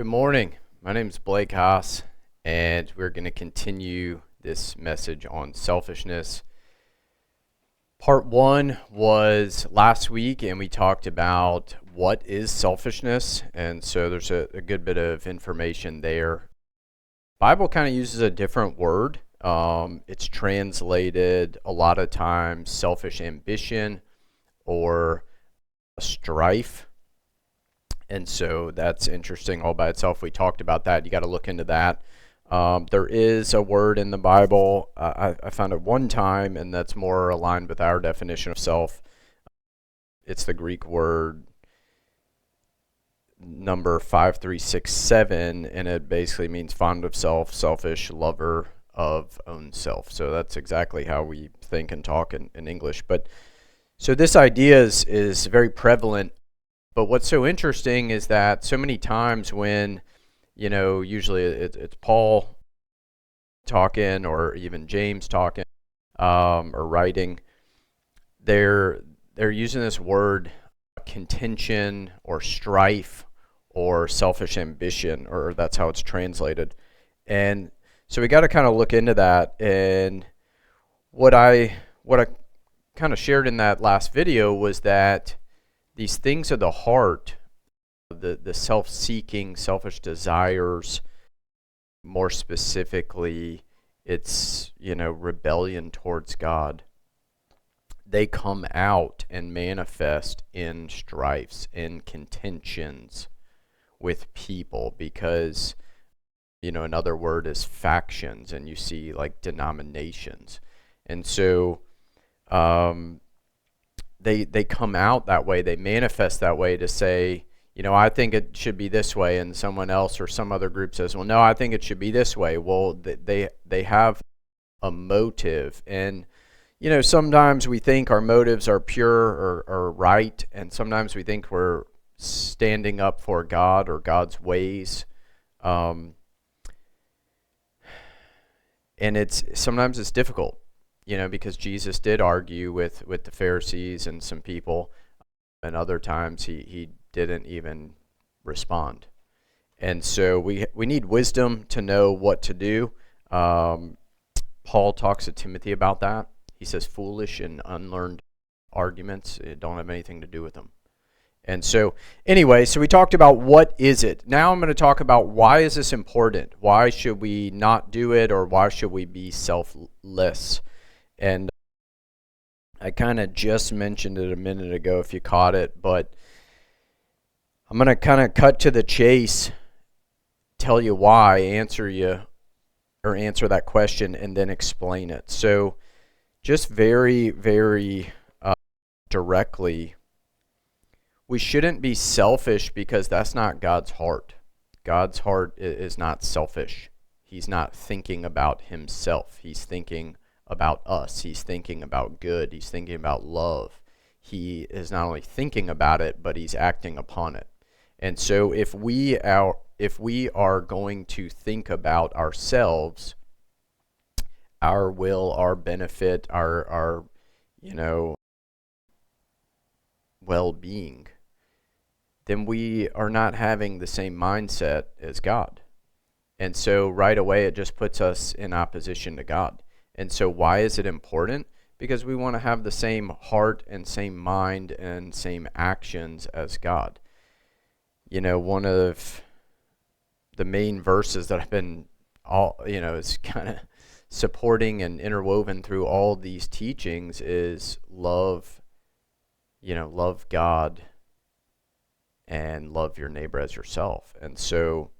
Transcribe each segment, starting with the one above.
Good morning. My name is Blake Haas, and we're going to continue this message on selfishness. Part one was last week, and we talked about what is selfishness, and so there's a good bit of information there. Bible kind of uses a different word. It's translated a lot of times selfish ambition or strife. And so that's interesting all by itself. We talked about that. You got to look into that. There is a word in the Bible. I found it one time, and that's more aligned with our definition of self. It's the Greek word number 5367, and it basically means fond of self, selfish, lover of own self. So that's exactly how we think and talk in English. But so this idea is very prevalent. But what's so interesting is that so many times when, usually it's Paul talking or even James talking or writing, they're using this word contention or strife or selfish ambition, or that's how it's translated. And so we got to kind of look into that. And what I kind of shared in that last video was that these things of the heart, the self-seeking, selfish desires, more specifically, it's, rebellion towards God. They come out and manifest in strifes, in contentions with people because, another word is factions, and you see like denominations. And so, They come out that way, they manifest that way to say, I think it should be this way, and someone else or some other group says, well, no, I think it should be this way. Well, they have a motive, and sometimes we think our motives are pure or right, and sometimes we think we're standing up for God or God's ways, and sometimes it's difficult. Because Jesus did argue with the Pharisees and some people, and other times he didn't even respond. And so we need wisdom to know what to do. Paul talks to Timothy about that. He says foolish and unlearned arguments don't have anything to do with them. And so anyway, so we talked about what is it. Now I'm going to talk about why is this important? Why should we not do it, or why should we be selfless? And I kind of just mentioned it a minute ago if you caught it, but I'm going to kind of cut to the chase, tell you why, answer that question, and then explain it. So just very, very directly, we shouldn't be selfish because that's not God's heart. God's heart is not selfish. He's not thinking about himself. He's thinking about us. He's thinking about good. He's thinking about love. He is not only thinking about it, but he's acting upon it. And so if we are going to think about ourselves, our will, our benefit, our well-being, then we are not having the same mindset as God. And so right away it just puts us in opposition to God. And so why is it important? Because we want to have the same heart and same mind and same actions as God. One of the main verses that I've been is kind of supporting and interwoven through all these teachings is love God and love your neighbor as yourself. And so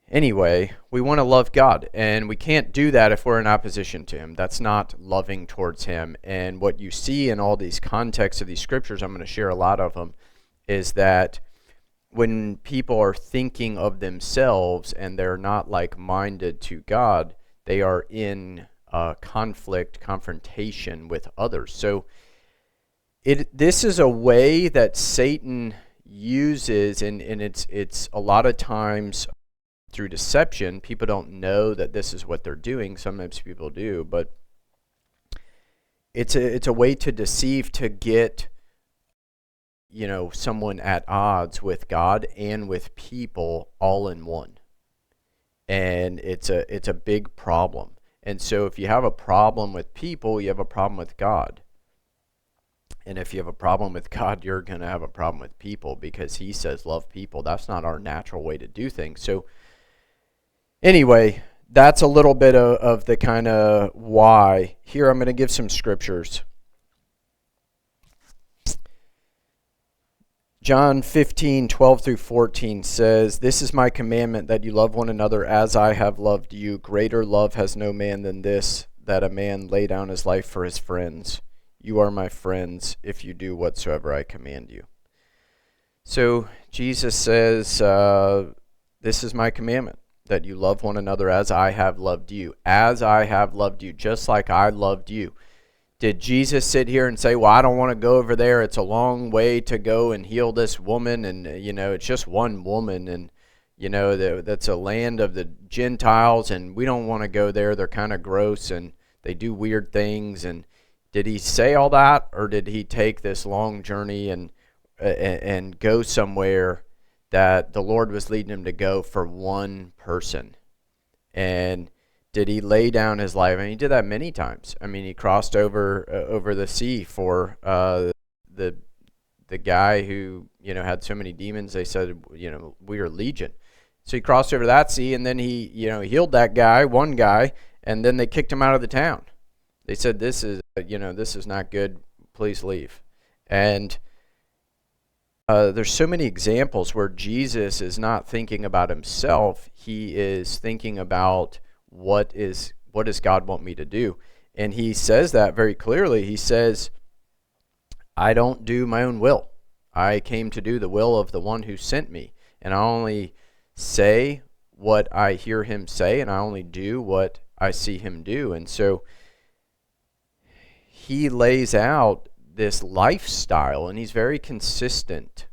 anyway, we want to love God, and we can't do that if we're in opposition to him. That's not loving towards him. And what you see in all these contexts of these scriptures, I'm going to share a lot of them, is that when people are thinking of themselves and they're not like-minded to God, they are in confrontation with others. So this is a way that Satan uses, and it's a lot of times through deception. People don't know that this is what they're doing. Sometimes people do, but it's a way to deceive, to get someone at odds with God and with people all in one. And it's a big problem. And so if you have a problem with people, you have a problem with God. And if you have a problem with God, you're going to have a problem with people, because he says love people. That's not our natural way to do things. So anyway, that's a little bit of the kind of why. Here I'm going to give some scriptures. John 15:12 through 14 says, "This is my commandment, that you love one another as I have loved you. Greater love has no man than this, that a man lay down his life for his friends. You are my friends if you do whatsoever I command you." So Jesus says, this is my commandment, that you love one another as I have loved you. As I have loved you, just like I loved you. Did Jesus sit here and say, well, I don't want to go over there. It's a long way to go and heal this woman. And, it's just one woman. And, that's a land of the Gentiles. And we don't want to go there. They're kind of gross and they do weird things. And did he say all that? Or did he take this long journey and go somewhere that the Lord was leading him to go for one person? And did he lay down his life? And he did that many times. I mean, he crossed over the sea for the guy who had so many demons. They said we are legion. So he crossed over that sea, and then he healed that guy, one guy, and then they kicked him out of the town. They said, this is not good. Please leave. And there's so many examples where Jesus is not thinking about himself. He is thinking about what does God want me to do? And he says that very clearly. He says, I don't do my own will. I came to do the will of the one who sent me. And I only say what I hear him say, and I only do what I see him do. And so he lays out this lifestyle, and he's very consistent,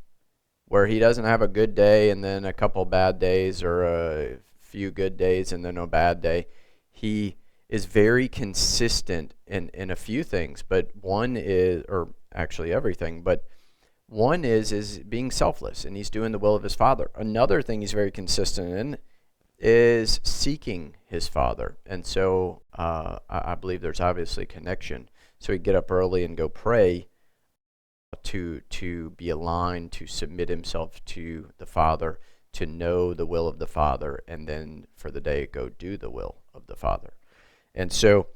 where he doesn't have a good day and then a couple bad days, or a few good days and then a bad day. He is very consistent in a few things, but one is, or actually everything, but one is being selfless, and he's doing the will of his Father. Another thing he's very consistent in is seeking his Father. And so I believe there's obviously a connection. So he'd get up early and go pray to be aligned, to submit himself to the Father, to know the will of the Father, and then for the day go do the will of the Father. And so,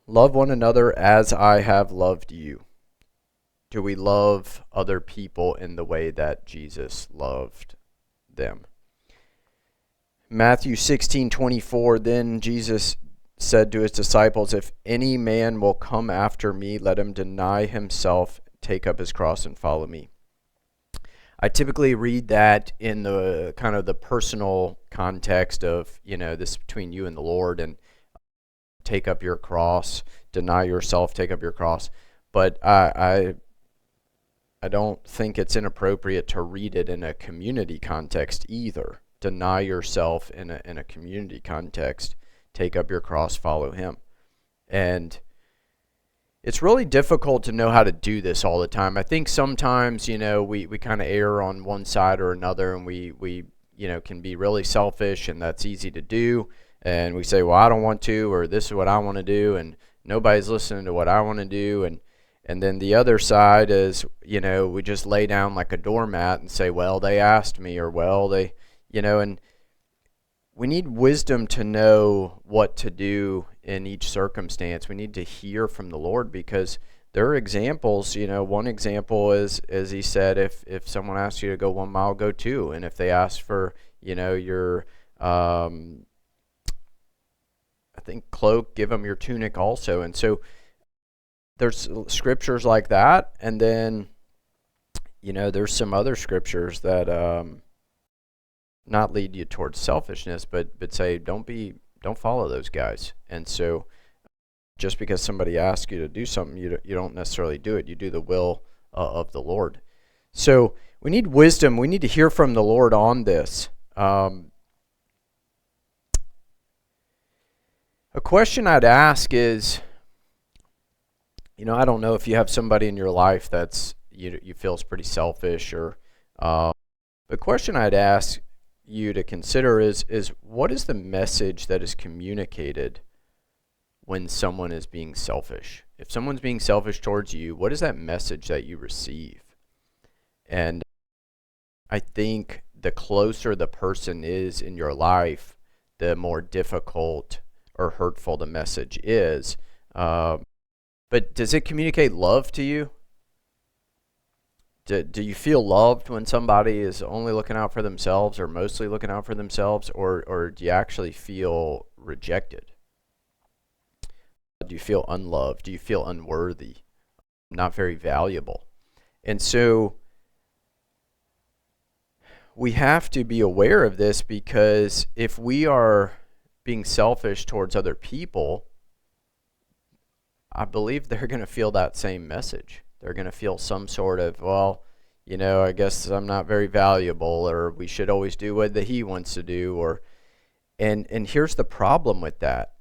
love one another as I have loved you. Do we love other people in the way that Jesus loved them? Matthew 16:24, then Jesus said to his disciples, if any man will come after me, let him deny himself, take up his cross, and follow me. I typically read that in the kind of the personal context of, this between you and the Lord, and take up your cross, deny yourself, take up your cross. But I don't think it's inappropriate to read it in a community context either. Deny yourself in a community context. Take up your cross, follow him. And it's really difficult to know how to do this all the time. I think sometimes, we kind of err on one side or another, and we can be really selfish, and that's easy to do. And we say, well, I don't want to, or this is what I want to do, and nobody's listening to what I want to do. And then the other side is, we just lay down like a doormat and say, well, they asked me, or well, they, and we need wisdom to know what to do in each circumstance. We need to hear from the Lord, because there are examples. One example is, as he said, if someone asks you to go 1 mile, go 2. And if they ask for, your, I think, cloak, give them your tunic also. And so there's scriptures like that. And then, there's some other scriptures that not lead you towards selfishness, but say don't follow those guys. And so just because somebody asks you to do something, you don't necessarily do it. You do the will of the Lord. So we need wisdom. We need to hear from the Lord on this. A question I'd ask is, I don't know if you have somebody in your life that's you feel is pretty selfish, or the question I'd ask you to consider is what is the message that is communicated when someone is being selfish? If someone's being selfish towards you, what is that message that you receive? And I think the closer the person is in your life, the more difficult or hurtful the message is. But does it communicate love to you? Do you feel loved when somebody is only looking out for themselves or mostly looking out for themselves, or do you actually feel rejected? Do you feel unloved? Do you feel unworthy? Not very valuable? And so we have to be aware of this, because if we are being selfish towards other people, I believe they're going to feel that same message. They're going to feel some sort of, well, I guess I'm not very valuable, or we should always do what he wants to do, or and here's the problem with that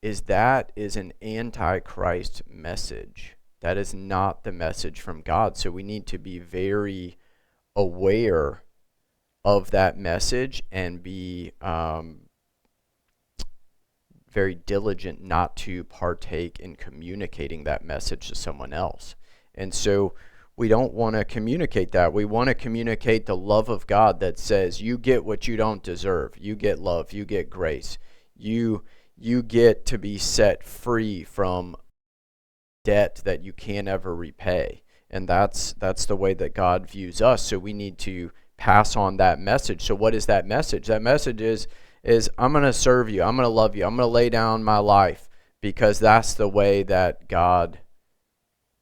is an anti-Christ message. That is not the message from God. So we need to be very aware of that message and be very diligent not to partake in communicating that message to someone else. And so we don't want to communicate that. We want to communicate the love of God that says you get what you don't deserve. You get love. You get grace. You get to be set free from debt that you can't ever repay. And that's the way that God views us. So we need to pass on that message. So what is that message? That message is I'm going to serve you. I'm going to love you. I'm going to lay down my life, because that's the way that God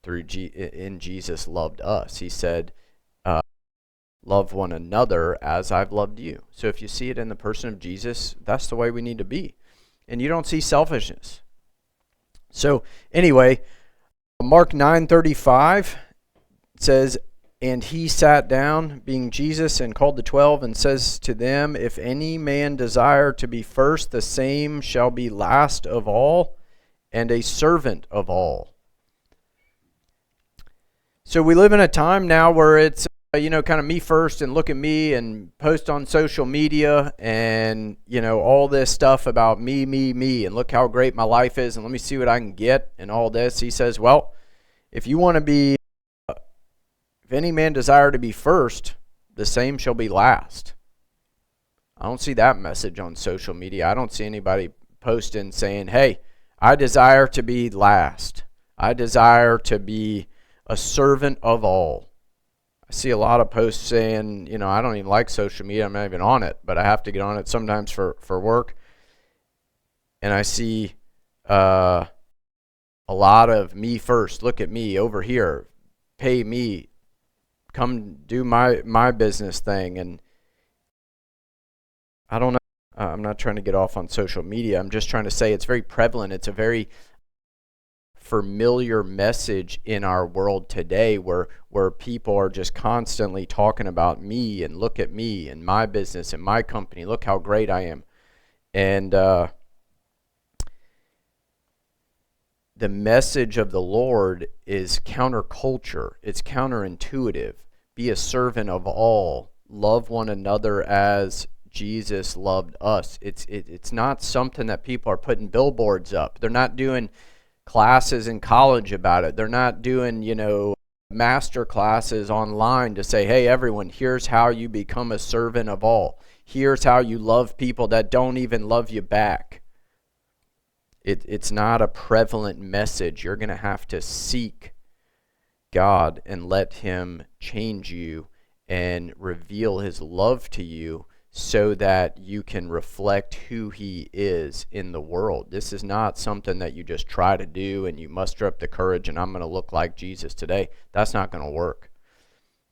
in Jesus loved us. He said, love one another as I've loved you. So if you see it in the person of Jesus, that's the way we need to be. And you don't see selfishness. So anyway, Mark 9:35 says, and he sat down, being Jesus, and called the 12, and says to them, if any man desire to be first, the same shall be last of all, and a servant of all. So we live in a time now where it's, kind of me first, and look at me, and post on social media, and, all this stuff about me, and look how great my life is, and let me see what I can get, and all this. He says, well, if you want to be, if any man desire to be first, the same shall be last. I don't see that message on social media. I don't see anybody posting saying, hey, I desire to be last. I desire to be a servant of all. I see a lot of posts saying, I don't even like social media. I'm not even on it, but I have to get on it sometimes for work. And I see a lot of me first. Look at me over here. Pay me. Come do my business thing. And I don't know. I'm not trying to get off on social media. I'm just trying to say it's very prevalent. It's a very familiar message in our world today, where people are just constantly talking about me, and look at me and my business and my company. Look how great I am. And the message of the Lord is counterculture. It's counterintuitive. Be a servant of all. Love one another as Jesus loved us. It's not something that people are putting billboards up. They're not doing classes in college about it. They're not doing, master classes online to say, hey, everyone, here's how you become a servant of all. Here's how you love people that don't even love you back. It's not a prevalent message. You're going to have to seek God and let him change you and reveal his love to you, so that you can reflect who he is in the world. This is not something that you just try to do and you muster up the courage and I'm going to look like Jesus today. That's not going to work.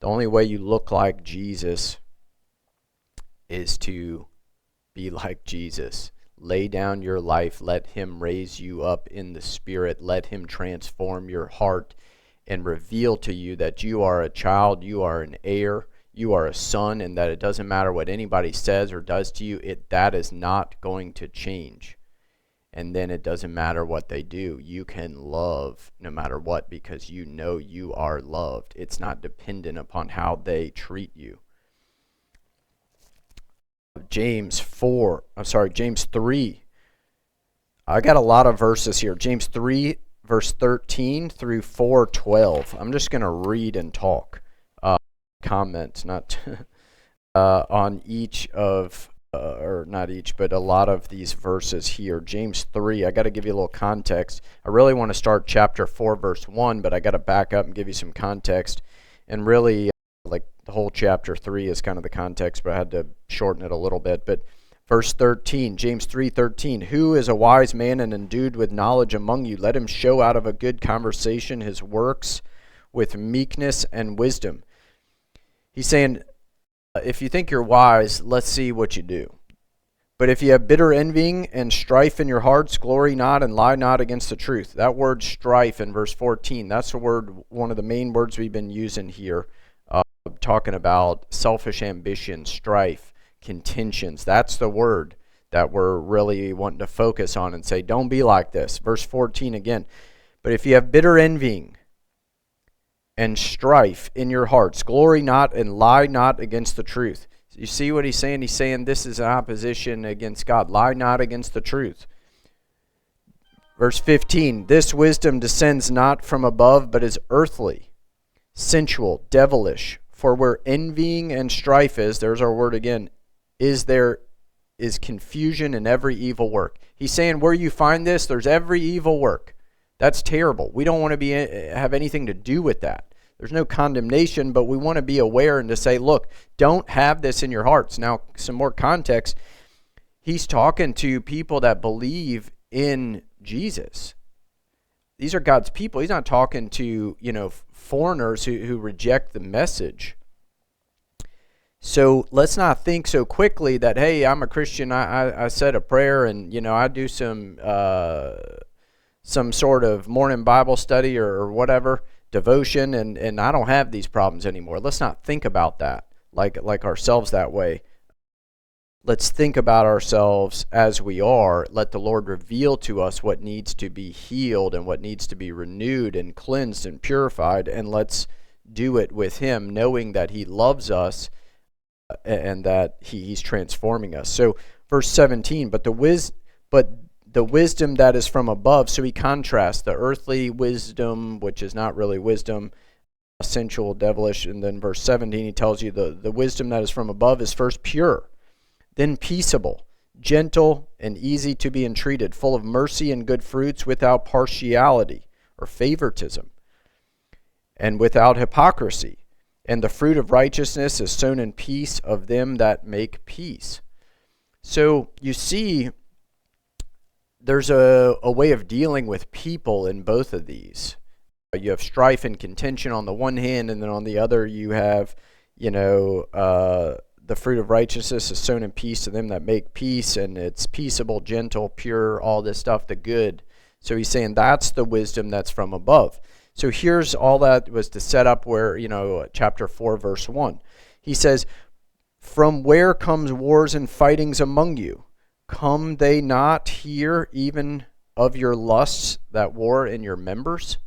The only way you look like Jesus is to be like Jesus. Lay down your life. Let him raise you up in the Spirit. Let him transform your heart and reveal to you that you are a child, you are an heir, you are a son, and that it doesn't matter what anybody says or does to you, that is not going to change. and then it doesn't matter what they do. You can love no matter what because you know you are loved. It's not dependent upon how they treat you. James 3. I got a lot of verses here. James 3, verse 13 through 4:12. I'm just going to read and talk. Comment, not on each of, or not each, but a lot of these verses here. James 3, I got to give you a little context. I really want to start chapter 4, verse 1, but I got to back up and give you some context. And really, like the whole chapter 3 is kind of the context, but I had to shorten it a little bit. But verse 13, James 3:13, who is a wise man and endued with knowledge among you? Let him show out of a good conversation his works with meekness and wisdom. He's saying, if you think you're wise, let's see what you do. But if you have bitter envying and strife in your hearts, glory not and lie not against the truth. That word strife in verse 14, that's the word, one of the main words we've been using here, talking about selfish ambition, strife, contentions. That's the word that we're really wanting to focus on and say, don't be like this. Verse 14 again. But if you have bitter envying and strife in your hearts, glory not and lie not against the truth. You see what he's saying? He's saying this is an opposition against God. Lie not against the truth. Verse 15, this wisdom descends not from above, but is earthly, sensual, devilish. For where envying and strife is, there's our word again, is confusion and every evil work. He's saying where you find this, there's every evil work. That's terrible. We don't want to have anything to do with that. There's no condemnation, but we want to be aware and to say, look, don't have this in your hearts. Now, some more context. He's talking to people that believe in Jesus. These are God's people. He's not talking to, foreigners who reject the message. So let's not think so quickly that, hey, I'm a Christian, I said a prayer and, I do some sort of morning Bible study or whatever, devotion, and I don't have these problems anymore. Let's not think about that like ourselves that way. Let's think about ourselves as we are. Let the Lord reveal to us what needs to be healed and what needs to be renewed and cleansed and purified, and let's do it with Him, knowing that He loves us and that He's transforming us. So verse 17, but the wisdom that is from above. So he contrasts the earthly wisdom, which is not really wisdom, sensual, devilish. And then verse 17, he tells you the wisdom that is from above is first pure, then peaceable, gentle, and easy to be entreated, full of mercy and good fruits, without partiality or favoritism, and without hypocrisy. And the fruit of righteousness is sown in peace of them that make peace. So you see, there's a way of dealing with people in both of these. You have strife and contention on the one hand, and then on the other you have, the fruit of righteousness is sown in peace to them that make peace, and it's peaceable, gentle, pure, all this stuff, the good. So he's saying that's the wisdom that's from above. So here's all that was to set up where, chapter 4, verse 1. He says, from where comes wars and fightings among you? Come they not here even of your lusts that war in your members?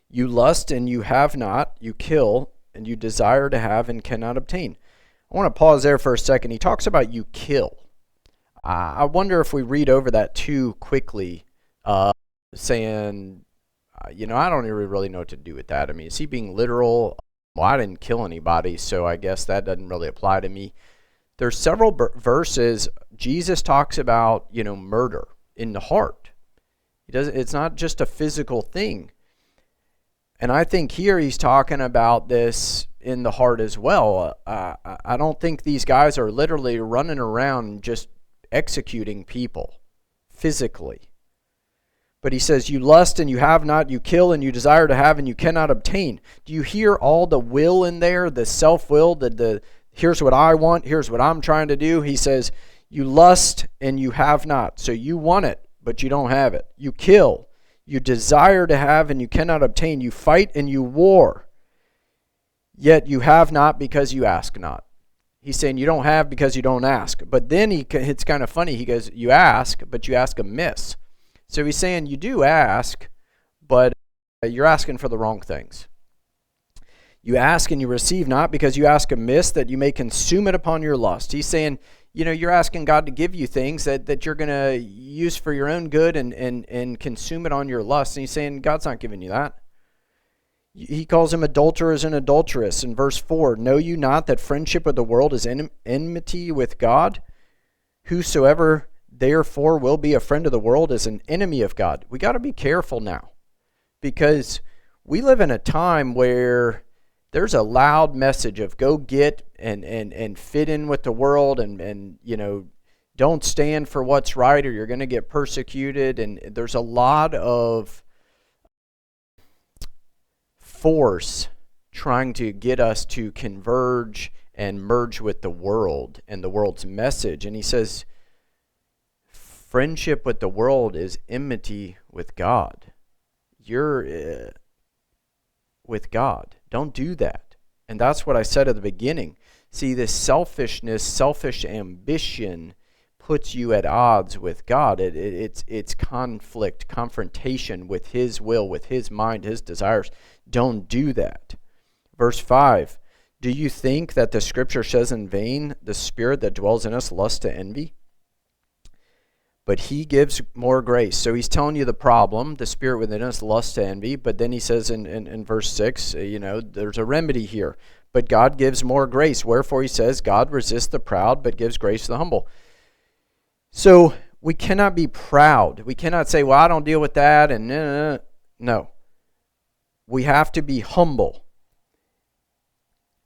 You lust and you have not, you kill, and you desire to have and cannot obtain. I want to pause there for a second. He talks about you kill. I wonder if we read over that too quickly, saying, I don't really know what to do with that. I mean, is he being literal? Well, I didn't kill anybody, so I guess that doesn't really apply to me. There's several verses Jesus talks about, murder in the heart. It's not just a physical thing. And I think here he's talking about this in the heart as well. I don't think these guys are literally running around just executing people physically. But he says, you lust and you have not, you kill and you desire to have and you cannot obtain. Do you hear all the will in there, the self-will, the here's what I want, here's what I'm trying to do? He says, you lust and you have not. So you want it, but you don't have it. You kill. You desire to have and you cannot obtain. You fight and you war. Yet you have not because you ask not. He's saying you don't have because you don't ask. But then it's kind of funny. He goes, you ask, but you ask amiss. So he's saying you do ask, but you're asking for the wrong things. You ask and you receive not because you ask amiss, that you may consume it upon your lust. He's saying, you're asking God to give you things that you're going to use for your own good and consume it on your lust. And he's saying, God's not giving you that. He calls him adulterers and adulteress. In verse 4, know you not that friendship with the world is enmity with God? Whosoever therefore will be a friend of the world is an enemy of God. We got to be careful now, because we live in a time where there's a loud message of go get and fit in with the world and don't stand for what's right or you're going to get persecuted. And there's a lot of force trying to get us to converge and merge with the world and the world's message. And he says, friendship with the world is enmity with God. You're with God. Don't do that. And that's what I said at the beginning. See, this selfishness, selfish ambition puts you at odds with God. It's conflict, confrontation with his will, with his mind, his desires. Don't do that. Verse 5, do you think that the scripture says in vain, the spirit that dwells in us lusts to envy? But he gives more grace. So he's telling you the problem, the spirit within us lusts to envy. But then he says in verse 6, there's a remedy here. But God gives more grace. Wherefore he says, God resists the proud, but gives grace to the humble. So we cannot be proud. We cannot say, well, I don't deal with that. And no. We have to be humble.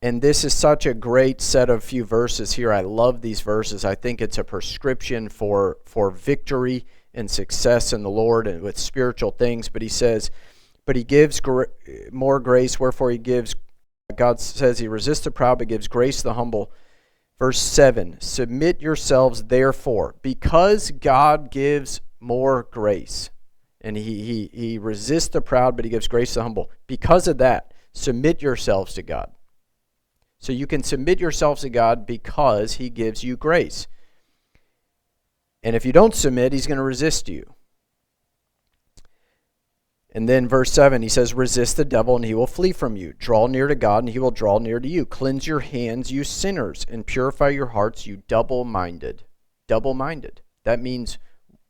And this is such a great set of few verses here. I love these verses. I think it's a prescription for victory and success in the Lord and with spiritual things. But he says, but he gives more grace, wherefore he gives, God says he resists the proud, but gives grace to the humble. Verse 7, submit yourselves therefore, because God gives more grace. And he resists the proud, but he gives grace to the humble. Because of that, submit yourselves to God. So you can submit yourselves to God because he gives you grace. And if you don't submit, he's going to resist you. And then verse 7, he says, resist the devil and he will flee from you. Draw near to God and he will draw near to you. Cleanse your hands, you sinners, and purify your hearts, you double-minded. Double-minded. That means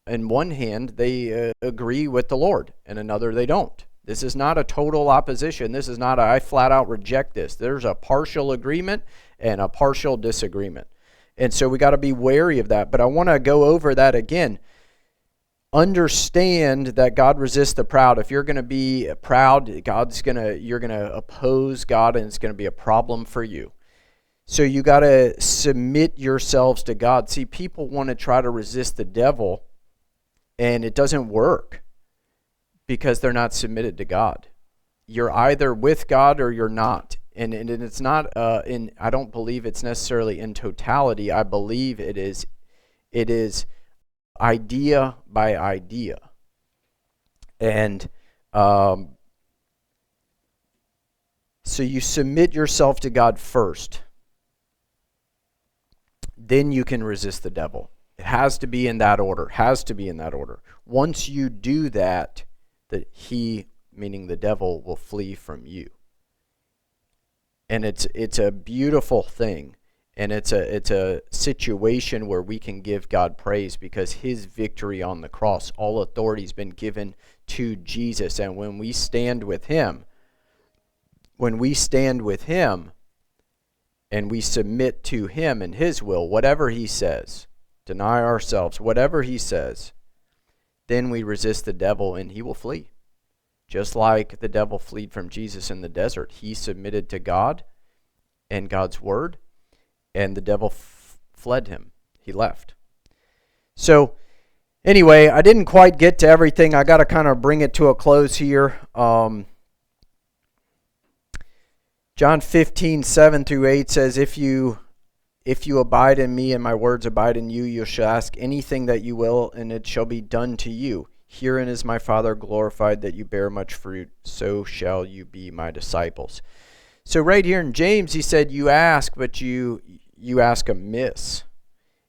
in one hand they agree with the Lord, and another they don't. This is not a total opposition. This is not I flat out reject this. There's a partial agreement and a partial disagreement. And so we got to be wary of that. But I want to go over that again. Understand that God resists the proud. If you're going to be proud, you're going to oppose God, and it's going to be a problem for you. So you got to submit yourselves to God. See, people want to try to resist the devil, and it doesn't work because they're not submitted to God. You're either with God or you're not. And it's not I don't believe it's necessarily in totality. I believe it is idea by idea. And so you submit yourself to God first. Then you can resist the devil. It has to be in that order. Once you do that, he, meaning the devil, will flee from you. And it's a beautiful thing. And it's a situation where we can give God praise because his victory on the cross, all authority has been given to Jesus. And when we stand with him, and we submit to him and his will, whatever he says, deny ourselves, whatever he says, then we resist the devil and he will flee. Just like the devil fled from Jesus in the desert. He submitted to God and God's word, and the devil fled him. He left. So, anyway, I didn't quite get to everything. I got to kind of bring it to a close here. John 15:7-8 says, If you abide in me and my words abide in you, you shall ask anything that you will, and it shall be done to you. Herein is my Father glorified, that you bear much fruit, so shall you be my disciples. So right here in James, he said, you ask, but you you ask amiss.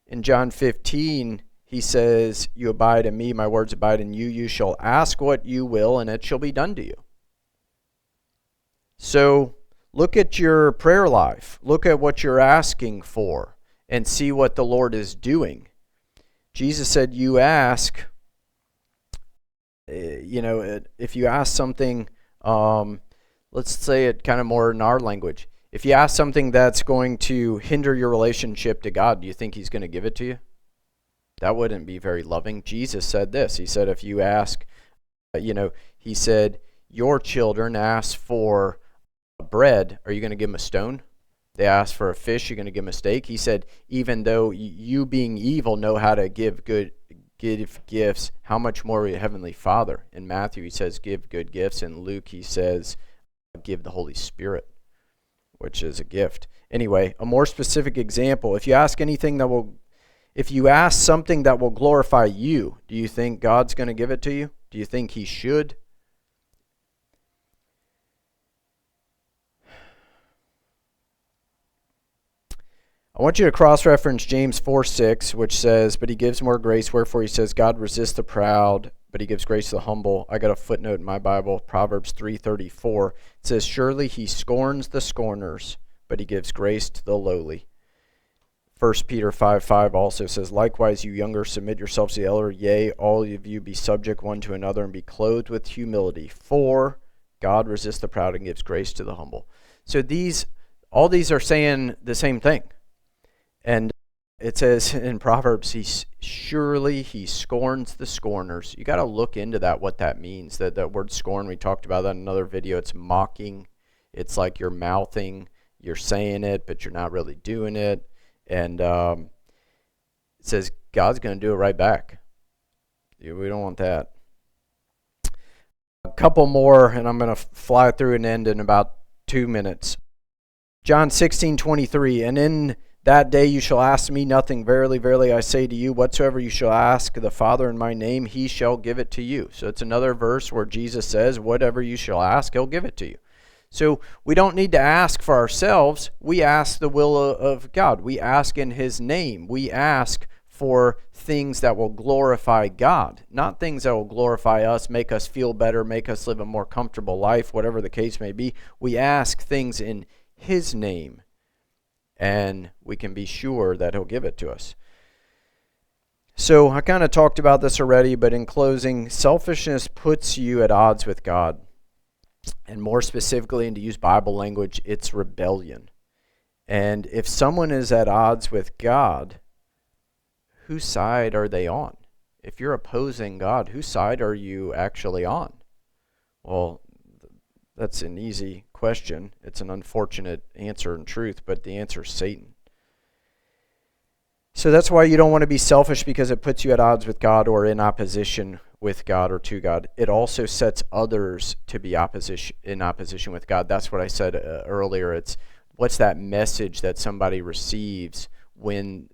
In John 15, he says, you abide in me, my words abide in you. You shall ask what you will, and it shall be done to you. So look at your prayer life. Look at what you're asking for and see what the Lord is doing. Jesus said, you ask, if you ask something, let's say it kind of more in our language. If you ask something that's going to hinder your relationship to God, do you think he's going to give it to you? That wouldn't be very loving. Jesus said this. He said, if you ask, he said, your children ask for bread, are you going to give them a stone? They ask for a fish, you're going to give them a steak? He said, even though you being evil know how to give gifts, how much more will your heavenly Father? In Matthew, he says, give good gifts. In Luke, he says, give the Holy Spirit, which is a gift. Anyway, a more specific example, if you ask something that will glorify you, do you think God's going to give it to you? Do you think he should? I want you to cross-reference James 4:6, which says, but he gives more grace, wherefore he says, God resists the proud, but he gives grace to the humble. I got a footnote in my Bible, Proverbs 3:34. It says, surely he scorns the scorners, but he gives grace to the lowly. 1 Peter 5:5 also says, likewise, you younger, submit yourselves to the elder. Yea, all of you be subject one to another, and be clothed with humility. For God resists the proud and gives grace to the humble. So all these are saying the same thing. And it says in Proverbs, surely he scorns the scorners. You got to look into that, what that means. That word scorn, we talked about that in another video. It's mocking. It's like you're mouthing. You're saying it, but you're not really doing it. And it says God's going to do it right back. We don't want that. A couple more, and I'm going to fly through and end in about 2 minutes. John 16:23, and in that day you shall ask me nothing. Verily, verily, I say to you, whatsoever you shall ask the Father in my name, he shall give it to you. So it's another verse where Jesus says, whatever you shall ask, he'll give it to you. So we don't need to ask for ourselves. We ask the will of God. We ask in his name. We ask for things that will glorify God, not things that will glorify us, make us feel better, make us live a more comfortable life, whatever the case may be. We ask things in his name, and we can be sure that he'll give it to us. So I kind of talked about this already, but in closing, selfishness puts you at odds with God. And more specifically, and to use Bible language, it's rebellion. And if someone is at odds with God, whose side are they on? If you're opposing God, whose side are you actually on? Well, that's an easy question. It's an unfortunate answer in truth, but the answer is Satan. So that's why you don't want to be selfish, because it puts you at odds with God or in opposition with God or to God. It also sets others to be in opposition with God. That's what I said earlier. It's what's that message that somebody receives when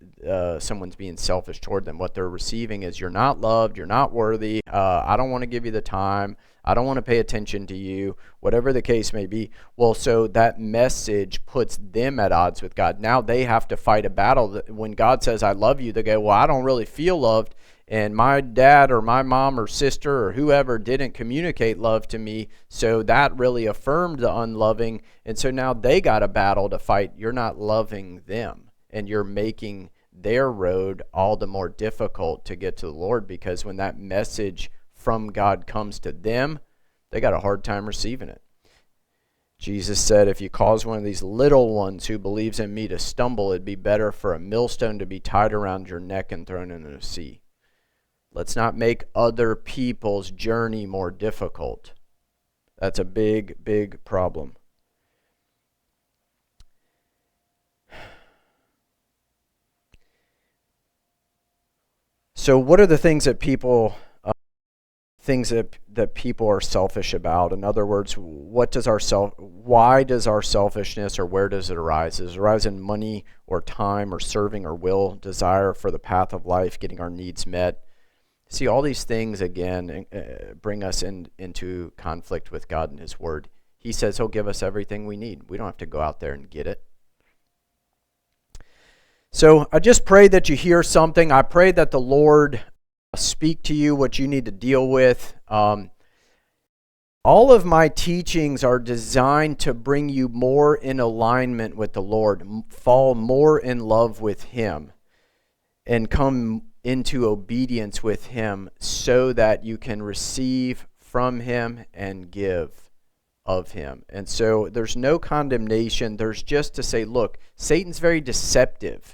someone's being selfish toward them? What they're receiving is, you're not loved, you're not worthy, I don't want to give you the time, I don't want to pay attention to you, whatever the case may be. Well, so that message puts them at odds with God. Now they have to fight a battle. When God says, I love you, they go, well, I don't really feel loved, and my dad or my mom or sister or whoever didn't communicate love to me, so that really affirmed the unloving, and so now they got a battle to fight. You're not loving them, and you're making their road all the more difficult to get to the Lord, because when that message from God comes to them, they got a hard time receiving it. Jesus said, if you cause one of these little ones who believes in me to stumble, it'd be better for a millstone to be tied around your neck and thrown into the sea. Let's not make other people's journey more difficult. That's a big, big problem. So what are the things that people are selfish about? In other words, why does our selfishness, or where does it arise? Does it arise in money or time or serving or will, desire for the path of life, getting our needs met? See, all these things, again, bring us into conflict with God and his word. He says he'll give us everything we need. We don't have to go out there and get it. So I just pray that you hear something. I pray that the Lord speak to you what you need to deal with. All of my teachings are designed to bring you more in alignment with the Lord, fall more in love with Him, and come into obedience with Him so that you can receive from Him and give of Him. And so there's no condemnation. There's just to say, look, Satan's very deceptive.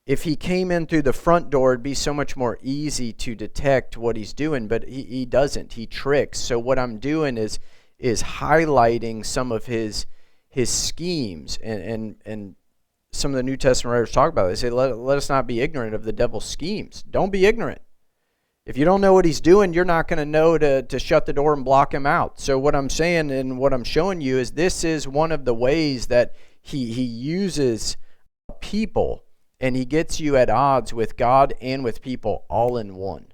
If he came in through the front door, it'd be so much more easy to detect what he's doing, but he doesn't. He tricks. So what I'm doing is highlighting some of his schemes, and some of the New Testament writers talk about it. They say, let us not be ignorant of the devil's schemes. Don't be ignorant. If you don't know what he's doing, you're not going to know to shut the door and block him out. So what I'm saying and what I'm showing you is this is one of the ways that he uses people, and he gets you at odds with God and with people all in one.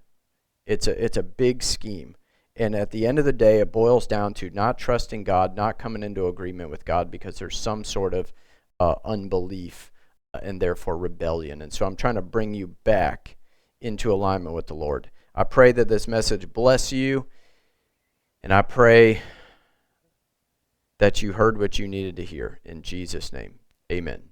It's a big scheme. And at the end of the day, it boils down to not trusting God, not coming into agreement with God because there's some sort of unbelief and therefore rebellion. And so I'm trying to bring you back into alignment with the Lord. I pray that this message bless you, and I pray that you heard what you needed to hear. In Jesus' name, amen.